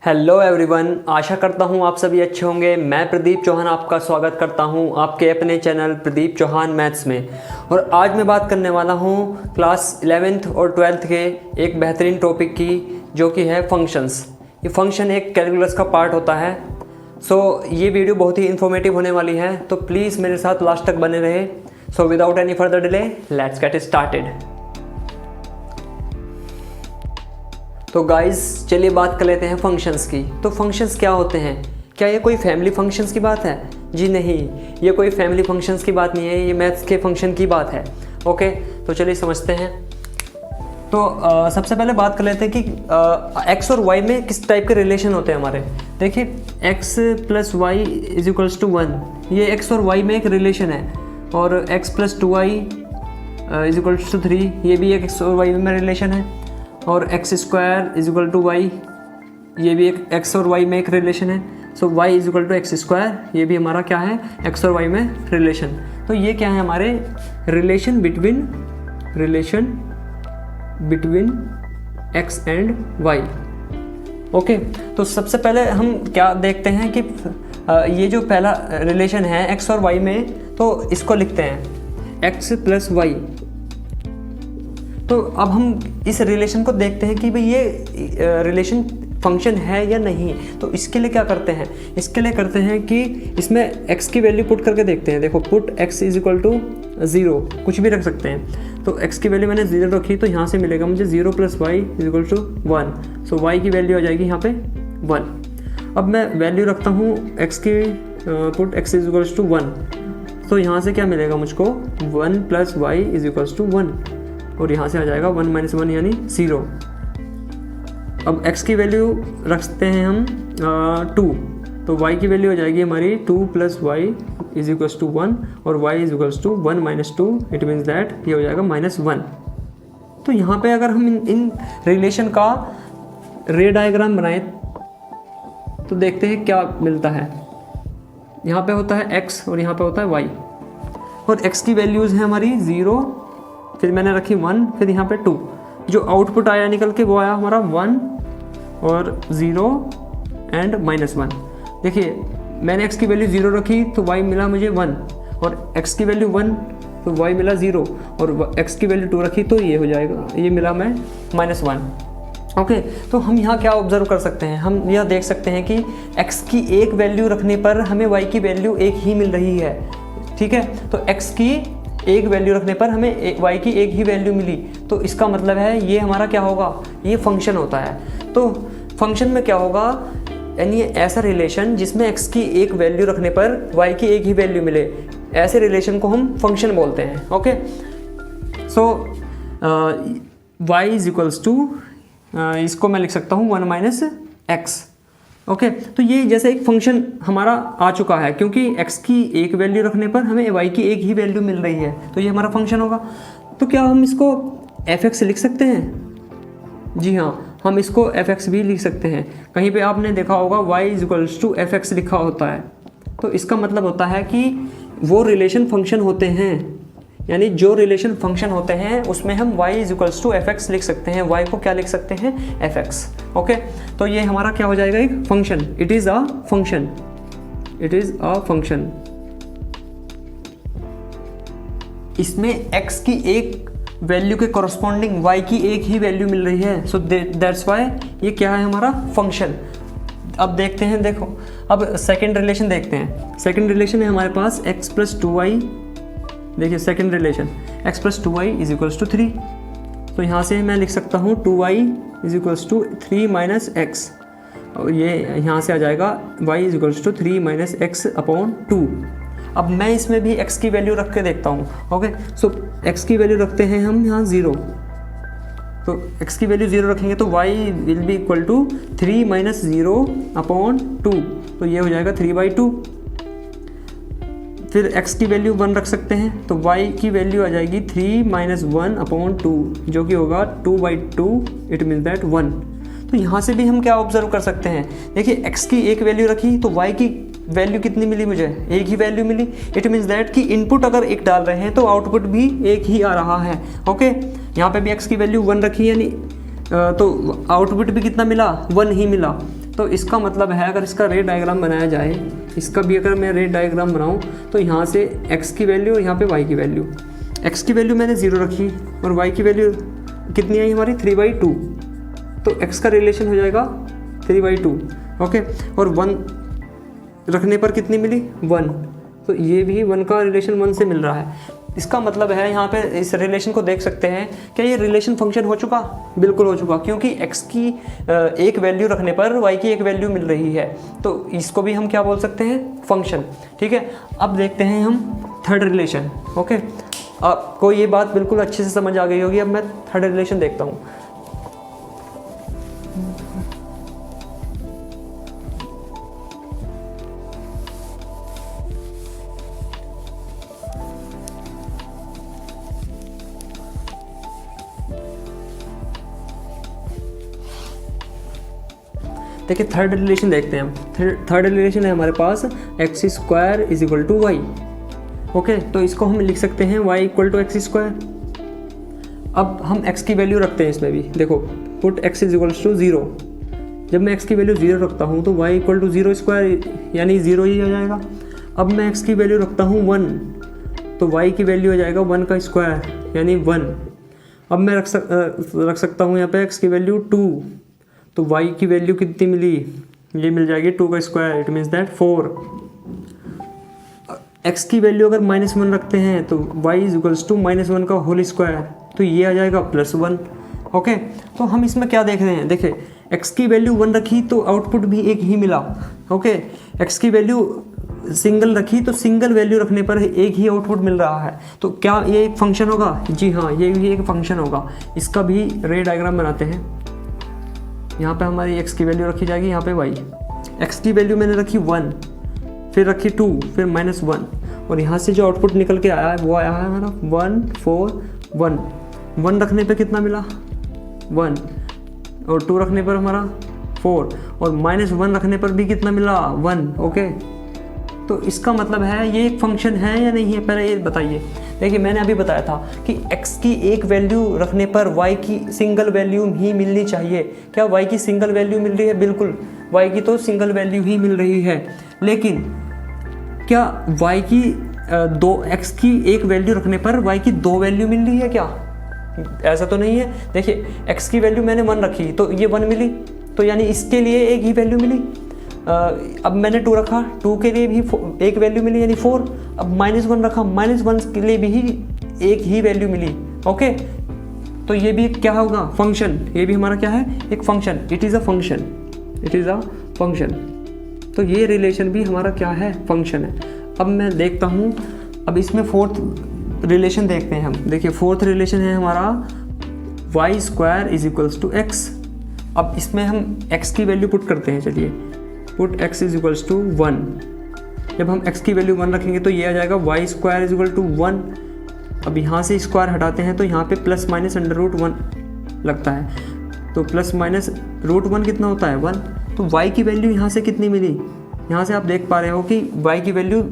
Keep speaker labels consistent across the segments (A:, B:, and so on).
A: Hello everyone, आशा करता हूँ आप सभी अच्छे होंगे। मैं प्रदीप चौहान आपका स्वागत करता हूँ आपके अपने चैनल प्रदीप चौहान मैथ्स में। और आज मैं बात करने वाला हूँ क्लास 11th और 12th के एक बेहतरीन टॉपिक की, जो कि है फंक्शंस। ये फंक्शन एक कैलकुलस का पार्ट होता है। ये वीडियो बहुत ही इन्फॉर्मेटिव होने वाली है, तो प्लीज़ मेरे साथ लास्ट तक बने रहे। Without any further delay let's get started. तो गाइस चलिए बात कर लेते हैं फंक्शंस की। तो फंक्शंस क्या होते हैं? क्या ये कोई फैमिली फंक्शंस की बात है? जी नहीं, ये कोई फैमिली फंक्शंस की बात नहीं है, ये मैथ्स के फंक्शन की बात है। ओके, तो चलिए समझते हैं। तो सबसे पहले बात कर लेते हैं कि एक्स और वाई में किस टाइप के रिलेशन होते हैं हमारे। देखिए, x plus y is equals to 1, ये एक्स और वाई में एक रिलेशन है। और x plus 2y is equals to 3, ये भी एक एक्स और वाई में रिलेशन है। और x square is equal to y, ये भी एक एक्स और वाई में एक रिलेशन है। So y is equal to x square, ये भी हमारा क्या है, एक्स और वाई में रिलेशन। तो ये क्या है हमारे relation between x and y. Okay, तो सबसे पहले हम क्या देखते हैं कि ये जो पहला रिलेशन है एक्स और वाई में, तो इसको लिखते हैं एक्स प्लस वाई। तो अब हम इस रिलेशन को देखते हैं कि भाई ये रिलेशन फंक्शन है या नहीं। तो इसके लिए क्या करते हैं, इसके लिए करते हैं कि इसमें x की वैल्यू पुट करके देखते हैं। देखो, put x is equal to 0, कुछ भी रख सकते हैं। तो x की वैल्यू मैंने 0 रखी, तो यहाँ से मिलेगा मुझे 0 plus y is equal to 1। So y की वैल्यू आ जाएगी यहाँ पे 1। अब मैं वैल्यू रखता हूँ x की, put x is equal to 1। तो यहाँ से क्या मिलेगा मुझको, 1 plus y is equal to 1। और यहाँ से आ जाएगा 1 माइनस 1 यानी 0। अब x की वैल्यू रखते हैं हम 2, तो y की वैल्यू हो जाएगी हमारी 2 plus y is equals to 1। और y is equals to 1 minus 2, it means that ये हो जाएगा -1। तो यहाँ पे अगर हम इन रिलेशन का रे डायग्राम बनाएं तो देखते हैं क्या मिलता है। यहाँ पे होता है x और यहाँ पे होता है y। और x की वैल्यूज़ है हमारी 0, फिर मैंने रखी 1, फिर यहाँ पे 2। जो आउटपुट आया निकल के वो आया हमारा 1 और 0 एंड -1। देखिए, मैंने x की वैल्यू 0 रखी तो y मिला मुझे 1, और x की वैल्यू 1 तो y मिला 0, और x की वैल्यू 2 रखी तो ये हो जाएगा, ये मिला मैं -1। ओके, तो हम यहाँ क्या ऑब्जर्व कर सकते हैं, हम यह देख सकते हैं कि x की एक वैल्यू रखने पर हमें y की वैल्यू एक ही मिल रही है। ठीक है, तो x की एक वैल्यू रखने पर हमें y की एक ही वैल्यू मिली, तो इसका मतलब है ये हमारा क्या होगा, ये फंक्शन होता है। तो फंक्शन में क्या होगा, यानी ऐसा रिलेशन जिसमें x की एक वैल्यू रखने पर y की एक ही वैल्यू मिले, ऐसे रिलेशन को हम फंक्शन बोलते हैं। Okay, so y is equals to, इसको मैं लिख सकता हूँ 1 माइनस एक्स। ओके, तो ये जैसे एक फंक्शन हमारा आ चुका है, क्योंकि x की एक वैल्यू रखने पर हमें y की एक ही वैल्यू मिल रही है, तो ये हमारा फंक्शन होगा। तो क्या हम इसको f(x) लिख सकते हैं? जी हाँ, हम इसको f(x) भी लिख सकते हैं। कहीं पे आपने देखा होगा y is equals to f(x) लिखा होता है, तो इसका मतलब होता है कि वो रिलेशन फंक्शन होते हैं, यानी जो रिलेशन फंक्शन होते हैं उसमें हम y is equals to f(x) लिख सकते हैं। y को क्या लिख सकते हैं, f(x). ओके, तो ये हमारा क्या हो जाएगा, एक function. It is a function, it is a function. इसमें x की एक वैल्यू के कॉरस्पॉन्डिंग y की एक ही वैल्यू मिल रही है, सो दैट्स वाई ये क्या है हमारा फंक्शन। अब देखते हैं, देखो अब सेकेंड रिलेशन देखते हैं। सेकेंड रिलेशन है हमारे पास x प्लस 2y। देखिए, second relation x plus 2y is equals to 3। तो यहाँ से मैं लिख सकता हूँ 2y is equals to 3 minus x, और ये यहाँ से आ जाएगा y is equals to 3 minus x upon 2। अब मैं इसमें भी x की वैल्यू रख के देखता हूँ। ओके, सो x की वैल्यू रखते हैं हम यहाँ 0। तो x की वैल्यू 0 रखेंगे तो y will be equal to 3 minus 0 upon 2, तो ये हो जाएगा 3/2। फिर x की वैल्यू 1 रख सकते हैं, तो y की वैल्यू आ जाएगी 3 माइनस 1 अपॉन 2, जो कि होगा 2/2, इट मीन्स दैट 1। तो यहाँ से भी हम क्या ऑब्जर्व कर सकते हैं, देखिए x की एक वैल्यू रखी तो y की वैल्यू कितनी मिली, मुझे एक ही वैल्यू मिली। इट मीन्स दैट कि इनपुट अगर एक डाल रहे हैं तो आउटपुट भी एक ही आ रहा है। ओके, यहाँ पे भी x की वैल्यू 1 रखी, यानी तो आउटपुट भी कितना मिला, 1 ही मिला। तो इसका मतलब है अगर इसका रे डायग्राम बनाया जाए, इसका भी अगर मैं रे डायग्राम बनाऊँ तो यहाँ से x की वैल्यू और यहाँ पे y की वैल्यू, x की वैल्यू मैंने 0 रखी और y की वैल्यू कितनी आई हमारी 3/2, तो x का रिलेशन हो जाएगा 3/2। ओके, और 1 रखने पर कितनी मिली 1, तो ये भी 1 का रिलेशन 1 से मिल रहा है। इसका मतलब है यहाँ पे इस रिलेशन को देख सकते हैं, क्या ये रिलेशन फंक्शन हो चुका? बिल्कुल हो चुका, क्योंकि x की एक वैल्यू रखने पर y की एक वैल्यू मिल रही है, तो इसको भी हम क्या बोल सकते हैं? फंक्शन। ठीक है, अब देखते हैं हम थर्ड रिलेशन। ओके, आपको ये बात बिल्कुल अच्छे से समझ आ गई होगी। अब मैं थर्ड रिलेशन देखता हूँ। देखिए थर्ड रिलेशन देखते हैं हम। थर्ड रिलेशन है हमारे पास x² = y। ओके, तो इसको हम लिख सकते हैं y = x²। अब हम x की वैल्यू रखते हैं इसमें भी। देखो पुट x = 0। जब मैं x की वैल्यू 0 रखता हूँ तो y = 0² यानी 0 ही आ जाएगा। अब मैं x की वैल्यू रखता हूँ 1, तो y की वैल्यू हो जाएगा 1 का स्क्वायर यानी 1। अब मैं रख सकता हूँ यहाँ पे x की वैल्यू 2, तो y की वैल्यू कितनी मिली? ये मिल जाएगी 2 का square, it means that 4। x की वैल्यू अगर -1 रखते हैं तो y = -1 का होल स्क्वायर, तो ये आ जाएगा +1। ओके, तो हम इसमें क्या देख रहे हैं? देखिए x की वैल्यू 1 रखी तो आउटपुट भी एक ही मिला। ओके, x की वैल्यू सिंगल रखी तो सिंगल वैल्यू रखने पर एक ही आउटपुट मिल रहा है, तो क्या ये एक फंक्शन होगा? जी हाँ, ये भी एक फंक्शन होगा। इसका भी रे डायग्राम बनाते हैं। यहाँ पे हमारी x की वैल्यू रखी जाएगी, यहाँ पे y। x की वैल्यू मैंने रखी 1, फिर रखी 2, फिर -1, और यहाँ से जो आउटपुट निकल के आया है वो आया है हमारा 1 4 1। 1 रखने पे कितना मिला? 1, और 2 रखने पर हमारा 4, और -1 रखने पर भी कितना मिला? 1। ओके, तो इसका मतलब है ये एक फंक्शन है या नहीं है? पहले ये बताइए। देखिए मैंने अभी बताया था कि x की एक वैल्यू रखने पर y की सिंगल वैल्यू ही मिलनी चाहिए। क्या y की सिंगल वैल्यू मिल रही है? बिल्कुल, y की तो सिंगल वैल्यू ही मिल रही है। लेकिन क्या y की x की एक वैल्यू रखने पर y की 2 वैल्यू मिल रही है क्या? ऐसा तो नहीं है। देखिए x की वैल्यू मैंने 1 रखी तो ये 1 मिली, तो यानी इसके लिए एक ही वैल्यू मिली। अब मैंने 2 रखा, 2 के लिए भी एक वैल्यू मिली यानी 4। अब -1 रखा, -1 के लिए भी एक ही वैल्यू मिली। ओके, तो ये भी क्या होगा? फंक्शन। ये भी हमारा क्या है? एक function. It is a function, it is a function. तो ये रिलेशन भी हमारा क्या है? फंक्शन है। अब मैं देखता हूँ, अब इसमें फोर्थ रिलेशन देखते हैं हम। देखिए फोर्थ रिलेशन है हमारा y² = x। अब इसमें हम x की वैल्यू पुट करते हैं। चलिए पुट x = 1। जब हम x की वैल्यू 1 रखेंगे तो ये आ जाएगा y² = 1। अब यहाँ से स्क्वायर हटाते हैं तो यहाँ पे ±√1 लगता है, तो ±√1 कितना होता है? 1। तो y की वैल्यू यहाँ से कितनी मिली? यहाँ से आप देख पा रहे हो कि y की वैल्यू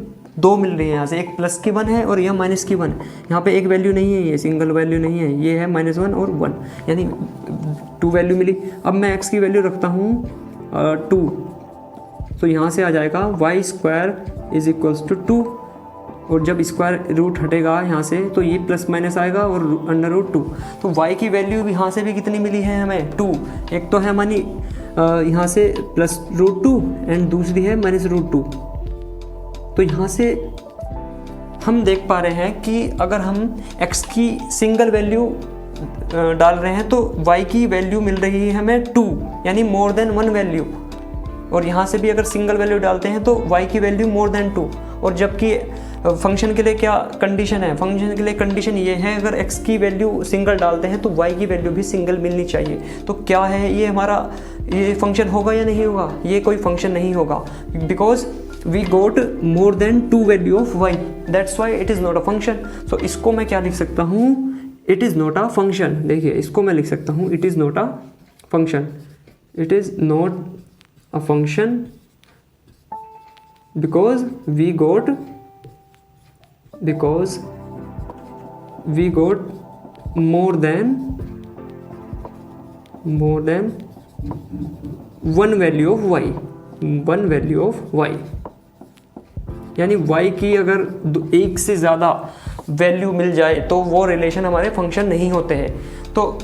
A: 2 मिल रही है। यहाँ से एक प्लस की 1 है और यह माइनस की 1। यहाँ पे एक वैल्यू नहीं है, ये सिंगल वैल्यू नहीं है, ये है -1 और 1, यानी 2 वैल्यू मिली। अब मैं x की वैल्यू रखता हूँ 2, तो यहाँ से आ जाएगा y² = 2, और जब स्क्वायर रूट हटेगा यहाँ से तो ये ± आएगा और √2। तो y की वैल्यू यहाँ से भी कितनी मिली है हमें? 2। एक तो है मानी यहाँ से +√2 एंड दूसरी है -√2। तो यहाँ से हम देख पा रहे हैं कि अगर हम x की सिंगल वैल्यू डाल रहे हैं तो y की वैल्यू मिल रही है हमें 2, यानी मोर देन 1 वैल्यू। और यहाँ से भी अगर सिंगल वैल्यू डालते हैं तो y की वैल्यू मोर देन 2। और जबकि फंक्शन के लिए क्या कंडीशन है? फंक्शन के लिए कंडीशन ये है, अगर x की वैल्यू सिंगल डालते हैं तो y की वैल्यू भी सिंगल मिलनी चाहिए। तो क्या है ये हमारा, ये फंक्शन होगा या नहीं होगा? ये कोई फंक्शन नहीं होगा, because we got more than 2 value of y, that's why it is not a function. So इसको मैं क्या लिख सकता हूँ? It is not a function. देखिए इसको मैं लिख सकता हूँ, it is not a function. It is not a function because we got more than one value of y, one value of y, यानी वाई की अगर एक से ज़्यादा वैल्यू मिल जाए तो वो रिलेशन हमारे फंक्शन नहीं होते हैं। तो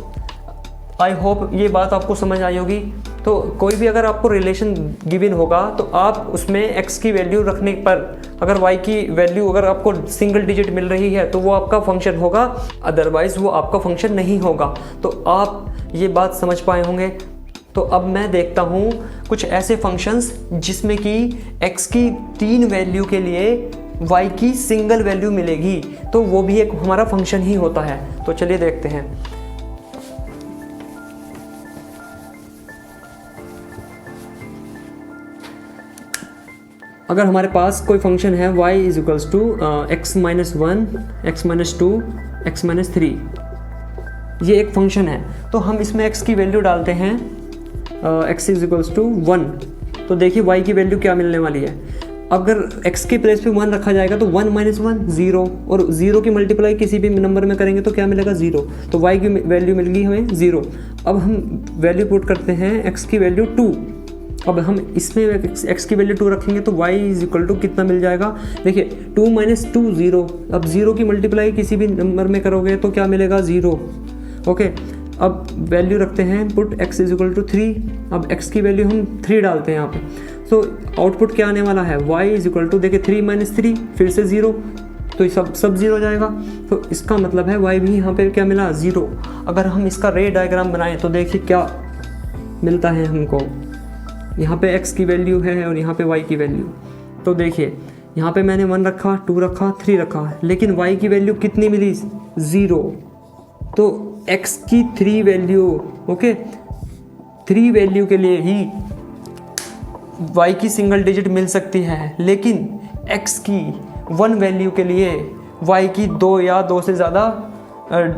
A: आई होप ये बात आपको समझ आई होगी। तो कोई भी अगर आपको रिलेशन गिवन होगा तो आप उसमें x की वैल्यू रखने पर अगर y की वैल्यू अगर आपको सिंगल डिजिट मिल रही है तो वो आपका फंक्शन होगा, अदरवाइज़ वो आपका फंक्शन नहीं होगा। तो आप ये बात समझ पाए होंगे। तो अब मैं देखता हूँ कुछ ऐसे फंक्शंस जिसमें कि x की 3 वैल्यू के लिए y की सिंगल वैल्यू मिलेगी, तो वो भी एक हमारा फंक्शन ही होता है। तो चलिए देखते हैं। अगर हमारे पास कोई फंक्शन है y is equals to x minus 1, x minus 2, x minus 3, ये एक फंक्शन है। तो हम इसमें x की वैल्यू डालते हैं x इज इक्वल्स टू 1। तो देखिए y की वैल्यू क्या मिलने वाली है। अगर x के प्लेस पे 1 रखा जाएगा तो 1 माइनस 1 0, और 0 की मल्टीप्लाई किसी भी नंबर में करेंगे तो क्या मिलेगा 0। तो y की वैल्यू मिल गई हमें 0। अब हम वैल्यू पुट करते हैं x की वैल्यू 2। अब हम इसमें x की वैल्यू 2 रखेंगे तो y इज इक्वल टू कितना मिल जाएगा। देखिए 2 माइनस 2 0। अब 0 की मल्टीप्लाई किसी भी नंबर में करोगे तो क्या मिलेगा 0। ओके, अब वैल्यू रखते हैं put x is equal to 3। अब x की वैल्यू हम 3 डालते हैं यहाँ पे। तो आउटपुट क्या आने वाला है y इज इक्वल टू, देखिए 3 माइनस 3 फिर से 0, तो सब 0 जाएगा। तो इसका मतलब है y भी यहाँ पे क्या मिला 0। अगर हम इसका रे डायग्राम बनाएं तो देखिए क्या मिलता है हमको। यहाँ पे x की वैल्यू है और यहाँ पे y की वैल्यू। तो देखिए यहाँ पे मैंने 1 रखा, 2 रखा, 3 रखा, लेकिन y की वैल्यू कितनी मिली 0। तो x की 3 वैल्यू, ओके, 3 वैल्यू के लिए ही y की सिंगल डिजिट मिल सकती है, लेकिन x की 1 वैल्यू के लिए y की 2 या 2 से ज़्यादा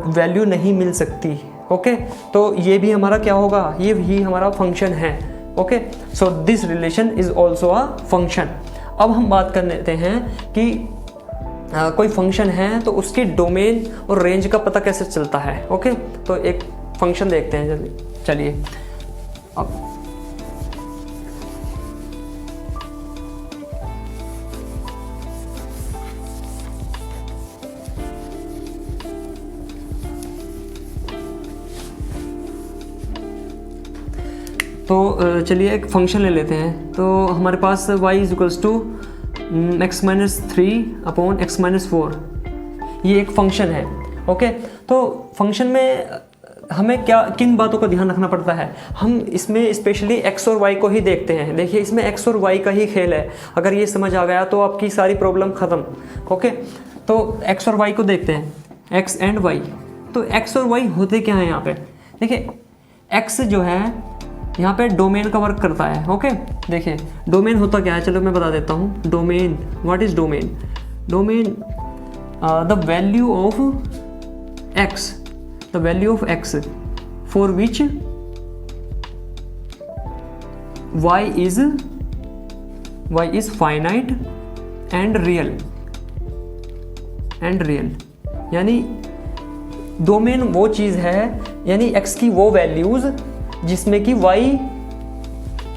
A: वैल्यू नहीं मिल सकती। ओके, तो ये भी हमारा क्या होगा, ये भी हमारा फंक्शन है। Okay, so this relation is also a function. अब हम बात कर लेते हैं कि कोई फंक्शन है तो उसके डोमेन और रेंज का पता कैसे चलता है। ओके, तो एक फंक्शन देखते हैं, चलिए। अब तो चलिए एक फंक्शन ले लेते हैं। तो हमारे पास y is equals to x minus 3 upon x minus 4, ये एक फंक्शन है। ओके, तो फंक्शन में हमें क्या किन बातों का ध्यान रखना पड़ता है, हम इसमें स्पेशली x और y को ही देखते हैं। देखिए इसमें x और y का ही खेल है। अगर ये समझ आ गया तो आपकी सारी प्रॉब्लम ख़त्म। ओके, तो x और y को देखते हैं, x एंड y। तो x और y होते क्या हैं यहाँ पे। देखिए x जो है यहाँ पे डोमेन का वर्क करता है। ओके, देखिए डोमेन होता क्या है, चलो मैं बता देता हूँ। Domain, what is domain. Domain the value of x, the value of x for which y is finite and real, यानी डोमेन वो चीज़ है, यानी x की वो वैल्यूज़ जिसमें कि y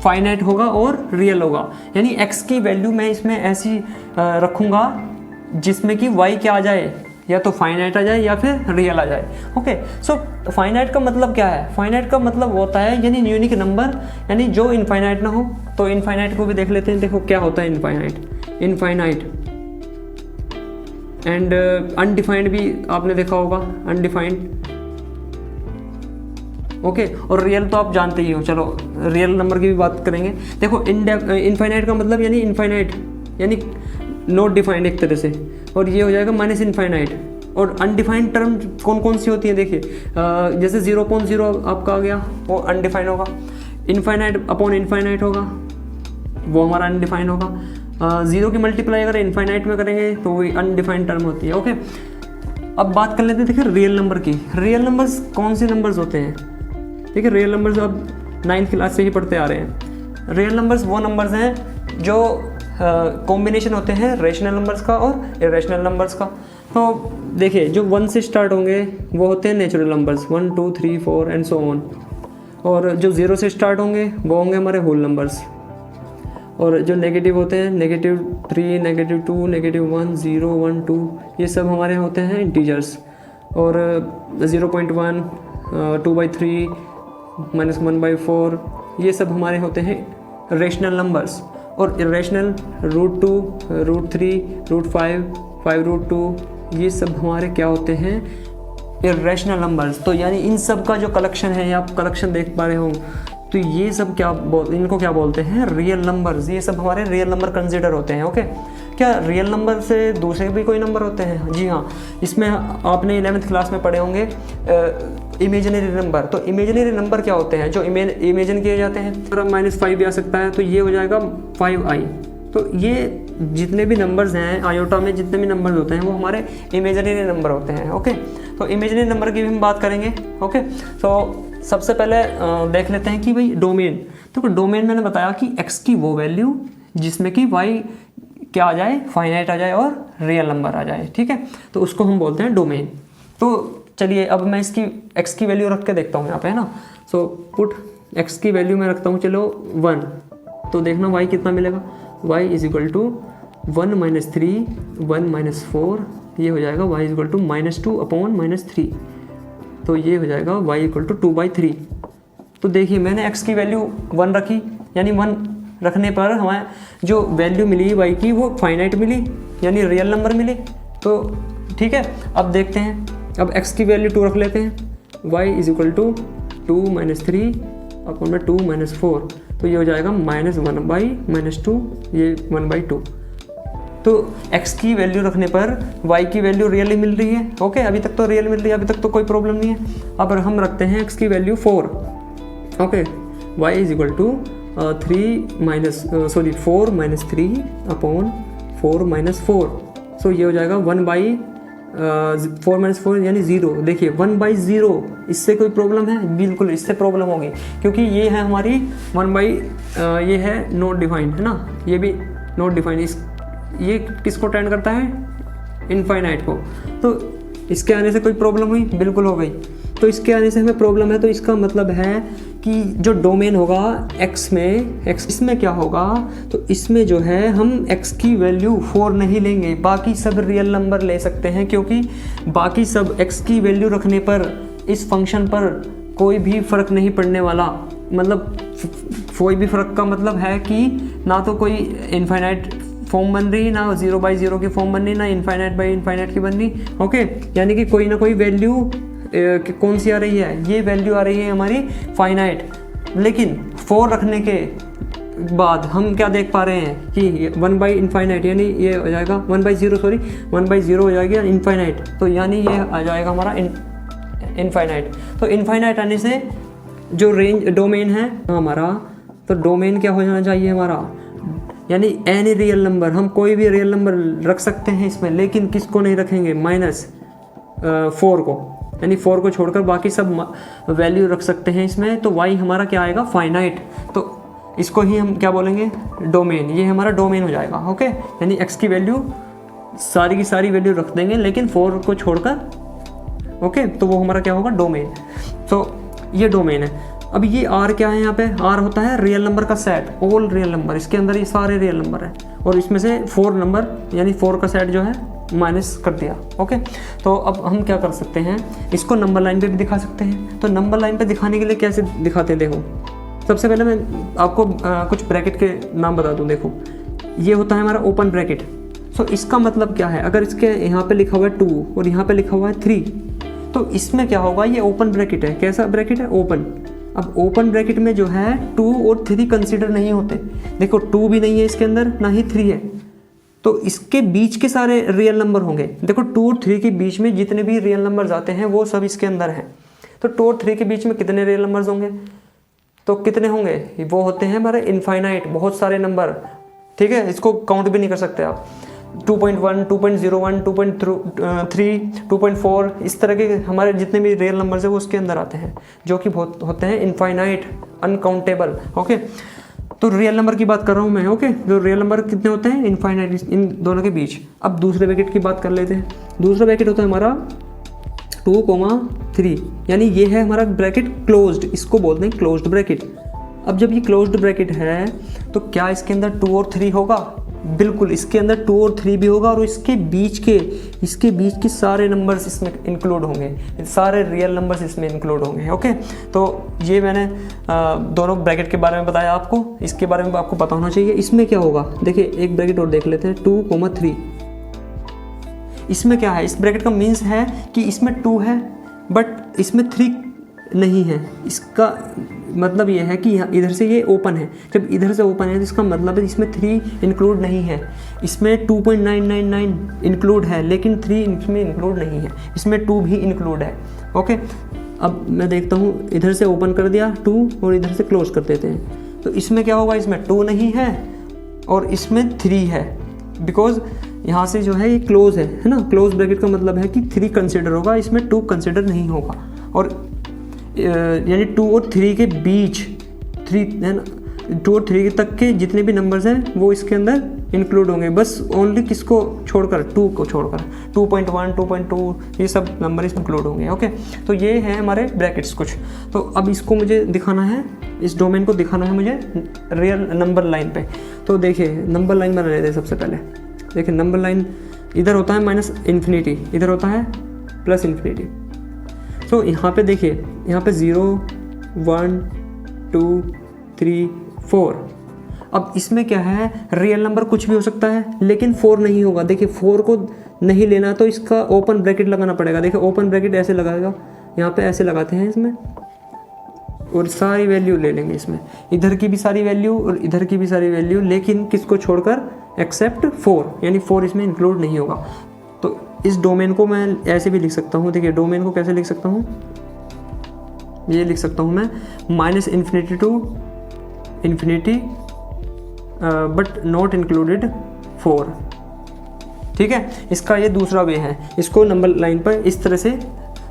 A: फाइनाइट होगा और रियल होगा। यानी x की वैल्यू मैं इसमें ऐसी रखूँगा जिसमें कि y क्या आ जाए, या तो फाइनाइट आ जाए या फिर रियल आ जाए। ओके, सो फाइनाइट का मतलब क्या है। फाइनाइट का मतलब होता है यानी यूनिक नंबर, यानी जो इनफाइनाइट ना हो। तो इनफाइनाइट को भी देख लेते हैं। देखो क्या होता है इनफाइनाइट एंड अनडिफाइंड भी आपने देखा होगा, अनडिफाइंड। ओके, और रियल तो आप जानते ही हो। चलो रियल नंबर की भी बात करेंगे। देखो इनफाइनाइट का मतलब यानी इनफाइनाइट यानी नॉट डिफाइंड एक तरह से, और ये हो जाएगा माइनस इनफाइनाइट। और अनडिफाइंड टर्म कौन कौन सी होती है, देखिए जैसे 0.0 आपका आ गया, वो अनडिफाइंड होगा। इनफाइनाइट अपॉन इनफाइनाइट होगा, वो हमारा अनडिफाइंड होगा। 0 की मल्टीप्लाई अगर इनफाइनाइट में करेंगे तो वही अनडिफाइंड टर्म होती है। ओके, अब बात कर लेते हैं देखिए रियल नंबर की। रियल नंबर्स कौन से नंबर्स होते हैं। देखिए रियल नंबर्स अब 9th क्लास से ही पढ़ते आ रहे हैं। रियल नंबर्स वो नंबर्स हैं जो कॉम्बिनेशन होते हैं रेशनल नंबर्स का और इरेशनल नंबर्स का। तो देखिए जो 1 से स्टार्ट होंगे वो होते हैं natural numbers, 1 2 3 4 and so on. और जो 0 से स्टार्ट होंगे वो होंगे हमारे होल नंबर्स, और जो नेगेटिव होते हैं -3, -2, -1, 0, 1, 2 ये सब हमारे होते हैं इंटीजर्स। और 0.1, 2/3, -1/4 ये सब हमारे होते हैं रेशनल नंबर्स। और इरेशनल √2, √3, √5, 5√2 ये सब हमारे क्या होते हैं, इरेशनल नंबर्स। तो यानी इन सब का जो कलेक्शन है, आप कलेक्शन देख पा रहे हो, तो ये सब इनको क्या बोलते हैं, रियल नंबर्स। ये सब हमारे रियल नंबर कंसिडर होते हैं। ओके, क्या रियल नंबर से दूसरे भी कोई नंबर होते हैं? जी हाँ, इसमें आपने 11th क्लास में पढ़े होंगे इमेजिनरी नंबर। तो इमेजिनरी नंबर क्या होते हैं, जो इमेजिन किए जाते हैं। -5 भी आ सकता है, तो ये हो जाएगा 5i। तो ये जितने भी नंबर्स हैं आयोटा में, जितने भी नंबर्स होते हैं वो हमारे इमेजिनरी नंबर होते हैं। ओके, तो इमेजिनरी नंबर की भी हम बात करेंगे। ओके, तो सबसे पहले देख लेते हैं कि भाई डोमेन। तो डोमेन मैंने बताया कि x की वो वैल्यू जिसमें कि y क्या आ जाए, फाइनाइट आ जाए और रियल नंबर आ जाए। ठीक है, तो उसको हम बोलते हैं डोमेन। तो चलिए अब मैं इसकी x की वैल्यू रख के देखता हूँ यहाँ पे, है ना। सो पुट x की वैल्यू मैं रखता हूँ चलो 1, तो देखना y कितना मिलेगा, y = 1 - 3, 1 - 4, ये हो जाएगा y = -2 / -3, तो ये हो जाएगा y = 2/3। तो देखिए मैंने x की वैल्यू 1 रखी, यानी 1 रखने पर हमें जो वैल्यू मिली y की वो फाइनाइट मिली, यानी रियल नंबर मिली। तो ठीक है, अब देखते हैं, अब x की वैल्यू 2 रख लेते हैं, y = 2 - 3 / 2 - 4, तो ये हो जाएगा -1/- 2, ये 1/2। तो x की वैल्यू रखने पर y की वैल्यू रियली मिल रही है। ओके, अभी तक तो रियल मिल रही है, अभी तक तो कोई प्रॉब्लम नहीं है। अब हम रखते हैं x की वैल्यू 4। ओके, y = 4 - 3 / 4 - 4, सो ये हो जाएगा 1/4 - 4 यानी 0। देखिए 1/0, इससे कोई प्रॉब्लम है? बिल्कुल इससे प्रॉब्लम होगी, क्योंकि ये है हमारी ये है नॉट डिफाइंड, है ना, ये भी नॉट डिफाइंड। ये किसको ट्रेंड करता है, इनफाइनाइट को। तो इसके आने से कोई प्रॉब्लम हुई? बिल्कुल हो गई। तो इसके आने से हमें प्रॉब्लम है, तो इसका मतलब है कि जो डोमेन होगा x में, इसमें क्या होगा, तो इसमें जो है हम x की वैल्यू 4 नहीं लेंगे, बाकी सब रियल नंबर ले सकते हैं, क्योंकि बाकी सब x की वैल्यू रखने पर इस फंक्शन पर कोई भी फ़र्क नहीं पड़ने वाला। मतलब कोई भी फ़र्क का मतलब है कि ना तो कोई इनफाइनाइट फॉर्म बन रही, ना 0/0 की फॉर्म बन रही, ना इनफाइनाइट की बन रही। ओके, यानी कि कोई ना कोई वैल्यू कौन सी आ रही है, ये वैल्यू आ रही है हमारी फाइनाइट। लेकिन 4 रखने के बाद हम क्या देख पा रहे हैं कि 1/∞, यानी ये हो जाएगा 1/0 हो जाएगी इनफाइनाइट, तो यानी ये आ जाएगा हमारा इनफाइनाइट। तो इनफाइनाइट आने से जो रेंज डोमेन है हमारा, तो डोमेन क्या हो जाना चाहिए हमारा, यानी एनी रियल नंबर। हम कोई भी रियल नंबर रख सकते हैं इसमें, लेकिन किसको नहीं रखेंगे, -4 को, यानी 4 को छोड़कर बाकी सब वैल्यू रख सकते हैं इसमें। तो y हमारा क्या आएगा, फाइनाइट। तो इसको ही हम क्या बोलेंगे, डोमेन। ये हमारा डोमेन हो जाएगा। ओके, यानी x की वैल्यू सारी की सारी वैल्यू रख देंगे, लेकिन 4 को छोड़कर। ओके, तो वो हमारा क्या होगा, डोमेन। तो ये डोमेन है। अब ये R क्या है, यहाँ पे R होता है रियल नंबर का सेट, ऑल रियल नंबर। इसके अंदर ये सारे रियल नंबर हैं, और इसमें से 4 नंबर यानी 4 का सेट जो है माइनस कर दिया। ओके, तो अब हम क्या कर सकते हैं, इसको नंबर लाइन पे भी दिखा सकते हैं। तो नंबर लाइन पे दिखाने के लिए कैसे दिखाते हैं, देखो सबसे पहले मैं आपको कुछ ब्रैकेट के नाम बता दूं। देखो ये होता है हमारा ओपन ब्रैकेट। सो इसका मतलब क्या है, अगर इसके यहाँ पे लिखा हुआ है 2 और यहाँ पे लिखा हुआ है 3, तो इसमें क्या होगा, ये ओपन ब्रैकेट है। कैसा ब्रैकेट है, ओपन। अब ओपन ब्रैकेट में जो है 2 और 3 कंसीडर नहीं होते। देखो 2 भी नहीं है इसके अंदर, ना ही 3 है, तो इसके बीच के सारे रियल नंबर होंगे। देखो 2 और 3 के बीच में जितने भी रियल नंबर्स आते हैं वो सब इसके अंदर हैं। तो 2 और 3 के बीच में कितने रियल नंबर्स होंगे, तो कितने होंगे, वो होते हैं हमारे इनफाइनाइट, बहुत सारे नंबर। ठीक है, इसको काउंट भी नहीं कर सकते आप। 2.1, 2.01, 2.3, 2.4 इस तरह के हमारे जितने भी रियल नंबर्स हैं वो उसके अंदर आते हैं, जो कि बहुत होते हैं इनफाइनाइट, अनकाउंटेबल। ओके, तो रियल नंबर की बात कर रहा हूँ मैं। ओके, जो रियल नंबर कितने होते हैं, इनफाइनाइट, इन दोनों के बीच। अब दूसरे ब्रैकेट की बात कर लेते हैं। दूसरा ब्रैकेट होता है हमारा 2, 3, यानी ये है हमारा ब्रैकेट क्लोज्ड, इसको बोलते हैं क्लोज्ड ब्रैकेट। अब जब ये क्लोज्ड ब्रैकेट है तो क्या इसके अंदर 2 और 3 होगा? बिल्कुल, इसके अंदर 2 और 3 भी होगा और इसके बीच के सारे नंबर्स इसमें इंक्लूड होंगे, सारे रियल नंबर्स इसमें इंक्लूड होंगे। ओके, तो ये मैंने दोनों ब्रैकेट के बारे में बताया आपको, इसके बारे में आपको पता होना चाहिए। इसमें क्या होगा, देखिए एक ब्रैकेट और देख लेते हैं, 2, 3। इसमें क्या है, इस ब्रैकेट का मीन्स है कि इसमें 2 है बट इसमें 3 नहीं है। इसका मतलब ये है कि यहाँ इधर से ये ओपन है, जब इधर से ओपन है तो इसका मतलब है इसमें 3 इंक्लूड नहीं है। इसमें 2.999 इंक्लूड है लेकिन 3 इसमें इंक्लूड नहीं है, इसमें 2 भी इंक्लूड है। ओके, अब मैं देखता हूँ, इधर से ओपन कर दिया 2 और इधर से क्लोज कर देते हैं, तो इसमें क्या होगा, इसमें 2 नहीं है और इसमें 3 है, बिकॉज यहाँ से जो है ये क्लोज है ना। क्लोज ब्रैकेट का मतलब है कि 3 कंसिडर होगा, इसमें 2 कंसिडर नहीं होगा। और यानी 2 और 3 के बीच 3 है ना, 2 और 3 तक के जितने भी नंबर्स हैं वो इसके अंदर इंक्लूड होंगे, बस ओनली किसको छोड़कर, 2 को छोड़कर। 2.1, 2.2 ये सब नंबर इसमें इंक्लूड होंगे। ओके, तो ये हैं हमारे ब्रैकेट्स कुछ। तो अब इसको मुझे दिखाना है, इस डोमेन को दिखाना है मुझे रियल नंबर लाइन पे। तो देखिए नंबर लाइन बना लेते हैं सबसे पहले। देखिए नंबर लाइन इधर होता है -∞, इधर होता है +∞। तो यहाँ पे देखिए, यहाँ पे 0, 1, 2, 3, 4। अब इसमें क्या है, रियल नंबर कुछ भी हो सकता है लेकिन 4 नहीं होगा। देखिए 4 को नहीं लेना तो इसका ओपन ब्रैकेट लगाना पड़ेगा। देखिए ओपन ब्रैकेट ऐसे लगाएगा, यहाँ पे ऐसे लगाते हैं इसमें, और सारी वैल्यू ले लेंगे इसमें, इधर की भी सारी वैल्यू और इधर की भी सारी वैल्यू, लेकिन किसको छोड़कर, एक्सेप्ट 4, यानी 4 इसमें इंक्लूड नहीं होगा। तो इस डोमेन को मैं ऐसे भी लिख सकता हूँ। देखिए डोमेन को कैसे लिख सकता हूँ, ये लिख सकता हूँ मैं -∞ to ∞, बट नॉट इंक्लूडेड 4। ठीक है, इसका ये दूसरा वे है, इसको नंबर लाइन पर इस तरह से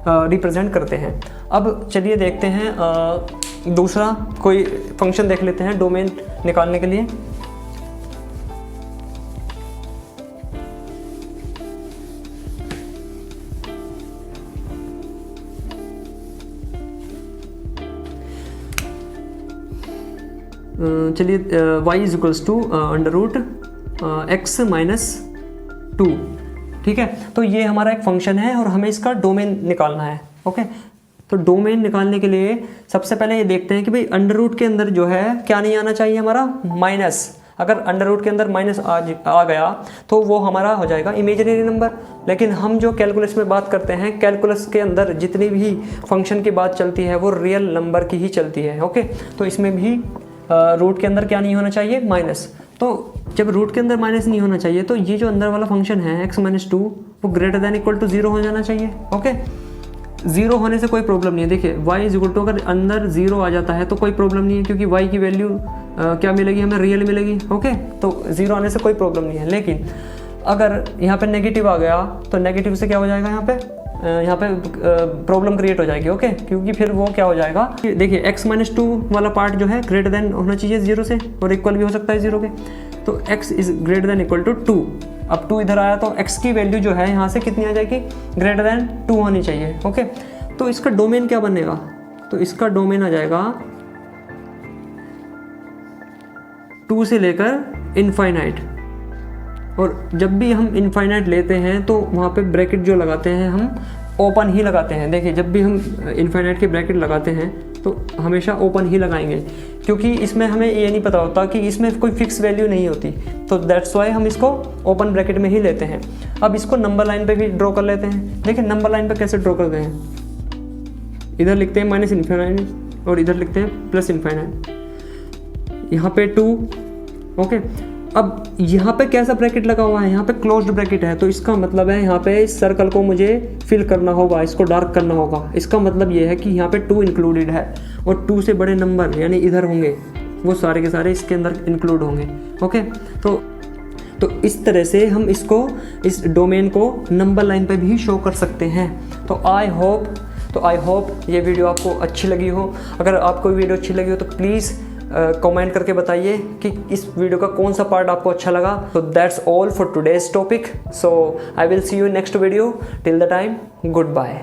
A: रिप्रेजेंट करते हैं। अब चलिए देखते हैं दूसरा कोई फंक्शन देख लेते हैं डोमेन निकालने के लिए। चलिए y = x - 2। ठीक है, तो ये हमारा एक फंक्शन है और हमें इसका डोमेन निकालना है। ओके, तो डोमेन निकालने के लिए सबसे पहले ये देखते हैं कि भाई अंडर के अंदर जो है क्या नहीं आना चाहिए, हमारा माइनस। अगर अंडर के अंदर माइनस आ गया तो वो हमारा हो जाएगा इमेजिनरी नंबर। लेकिन हम जो कैलकुलस में बात करते हैं, कैलकुलस के अंदर जितनी भी फंक्शन की बात चलती है वो रियल नंबर की ही चलती है। ओके, तो इसमें भी रूट के अंदर क्या नहीं होना चाहिए, माइनस। तो जब रूट के अंदर माइनस नहीं होना चाहिए तो ये जो अंदर वाला फंक्शन है x - 2 वो > 0 हो जाना चाहिए। ओके, 0 होने से कोई प्रॉब्लम नहीं है। देखिए y अगर अंदर 0 आ जाता है तो कोई प्रॉब्लम नहीं है, क्योंकि y की वैल्यू क्या मिलेगी, हमें रियल मिलेगी। ओके, तो 0 आने से कोई प्रॉब्लम नहीं है। लेकिन अगर यहाँ पे नेगेटिव आ गया तो नेगेटिव से क्या हो जाएगा, यहाँ पे प्रॉब्लम क्रिएट हो जाएगी। ओके, क्योंकि फिर वो क्या हो जाएगा, देखिए x - 2 वाला पार्ट जो है ग्रेटर देन होना चाहिए 0 से, और इक्वल भी हो सकता है 0 के। तो x > 2। अब 2 इधर आया तो x की वैल्यू जो है यहाँ से कितनी आ जाएगी, > 2 होनी चाहिए। ओके, तो इसका डोमेन क्या बनेगा, तो इसका डोमेन आ जाएगा 2 से लेकर इनफाइनाइट। और जब भी हम इनफाइनाइट लेते हैं तो वहाँ पे ब्रैकेट जो लगाते हैं हम ओपन ही लगाते हैं। देखिए जब भी हम इनफाइनाइट के ब्रैकेट लगाते हैं तो हमेशा ओपन ही लगाएंगे, क्योंकि इसमें हमें ये नहीं पता होता कि इसमें कोई फिक्स वैल्यू नहीं होती। तो दैट्स वाई हम इसको ओपन ब्रैकेट में ही लेते हैं। अब इसको नंबर लाइन पे भी ड्रॉ कर लेते हैं। देखिए नंबर लाइन पे कैसे ड्रॉ करते हैं, इधर लिखते हैं -∞ और इधर लिखते हैं +∞। यहाँ पे 2। ओके, अब यहाँ पे कैसा ब्रैकेट लगा हुआ है, यहाँ पे क्लोज्ड ब्रैकेट है, तो इसका मतलब है यहाँ पे इस सर्कल को मुझे फिल करना होगा, इसको डार्क करना होगा। इसका मतलब ये है कि यहाँ पे 2 इंक्लूडेड है और 2 से बड़े नंबर यानी इधर होंगे वो सारे के सारे इसके अंदर इंक्लूड होंगे। ओके, तो इस तरह से हम इसको, इस डोमेन को नंबर लाइन पे भी शो कर सकते हैं। तो आई होप ये वीडियो आपको अच्छी लगी हो। अगर आपको वीडियो अच्छी लगी हो तो प्लीज़ कमेंट करके बताइए कि इस वीडियो का कौन सा पार्ट आपको अच्छा लगा। तो that's all for today's topic. So I will see you next video. Till the time, good bye.